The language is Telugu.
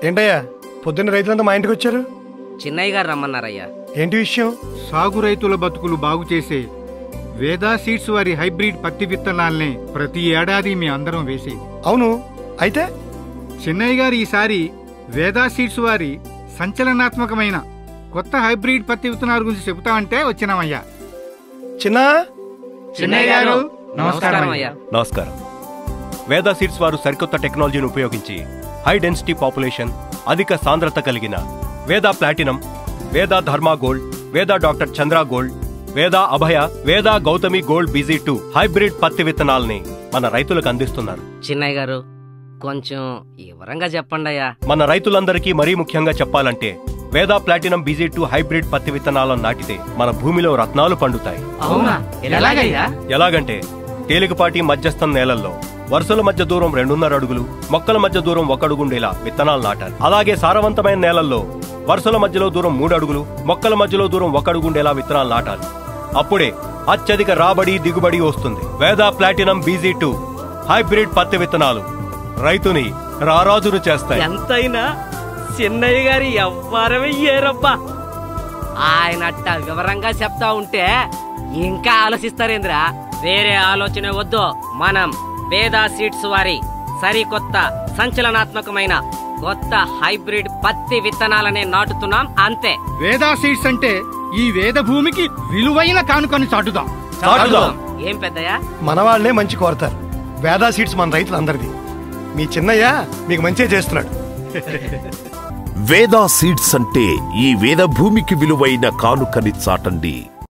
ఏంటయ్యా పొద్దున్న రైతులంతా మా ఇంటికి వచ్చారు? చిన్నయ్య గారు రమ్మన్నారయ్యా. ఏంటి విషయం? సాగు రైతుల బతుకులు బాగు చేసే వేదా సీడ్స్ వారి హైబ్రిడ్ పత్తి విత్తనాల్ని ప్రతి ఏడాది మీ అందరం వేసేది. అవును, అయితే చిన్నయ్య గారు ఈసారి వేదా సీడ్స్ వారి సంచలనాత్మకమైన కొత్త హైబ్రిడ్ పత్తి విత్తనాల గురించి చెబుతామంటే వచ్చినామయ్యా. చిన్నయ్య గారు నమస్కారం అయ్యా. నమస్కారం. వేదా సీడ్స్ వారు సరికొత్త టెక్నాలజీని ఉపయోగించి హై డెన్సిటీ పాపులేషన్, అధిక సాంద్రత కలిగిన వేదా ప్లాటినం, వేదా ధర్మా గోల్డ్, వేదా డాక్టర్ చంద్ర గోల్డ్, వేదా అభయ, వేదా గౌతమి గోల్డ్ BZ2 హైబ్రిడ్ పత్తి విత్తనాల్ని మన రైతులకు అందిస్తున్నారు. చిన్నయ్య గారు కొంచెం వివరంగా చెప్పండి అయ్యా. మన రైతులందరికీ మరీ ముఖ్యంగా చెప్పాలంటే వేదా ప్లాటినం BZ2 హైబ్రిడ్ పత్తి విత్తనాలను నాటితే మన భూమిలో రత్నాలు పండుతాయి. ఎలాగంటే తేలికపాటి మధ్యస్థం నేలల్లో వరుసల మధ్య దూరం 2.5 అడుగులు, మొక్కల మధ్య దూరం 1 అడుగుండేలా విత్తనాలు నాటాలి. అలాగే సారవంతమైన నేలల్లో వరుసల మధ్యలో దూరం 3 అడుగులు, మొక్కల మధ్యలో దూరం 1 అడుగుండేలా విత్తనాలు నాటాలి. అప్పుడే అత్యధిక రాబడి, దిగుబడి వస్తుంది. వేదా ప్లాటినం BZ2 హైబ్రిడ్ పత్తి విత్తనాలు రైతుని రారాజును చేస్తాయి. ఎంతైనా చిన్నయ్య గారి ఎవ్వరమే ఏరబ్బా. ఆయనట్ట వివరంగా చెప్తా ఉంటే ఇంకా ఆలోచిస్తారేంద్రా? వేరే ఆలోచన వద్దు. మనం వేదా సీడ్స్ వారి సరికొత్త సంచలనాత్మకమైన కొత్త హైబ్రిడ్ పత్తి విత్తనాలనే నాటుతున్నాం, అంతే. వేదా సీడ్స్ అంటే ఈ వేద భూమికి విలువైన కానుకని చాటుదాం. ఏం పెద్దయ్యా? మన వాళ్ళే మంచి కోరతారు. వేదా సీడ్స్ మన రైతులందరిది. మీ చిన్నయ్య మీకు మంచిగా చేస్తున్నాడు. వేదా సీడ్స్ అంటే ఈ వేద భూమికి విలువైన కానుకని చాటండి.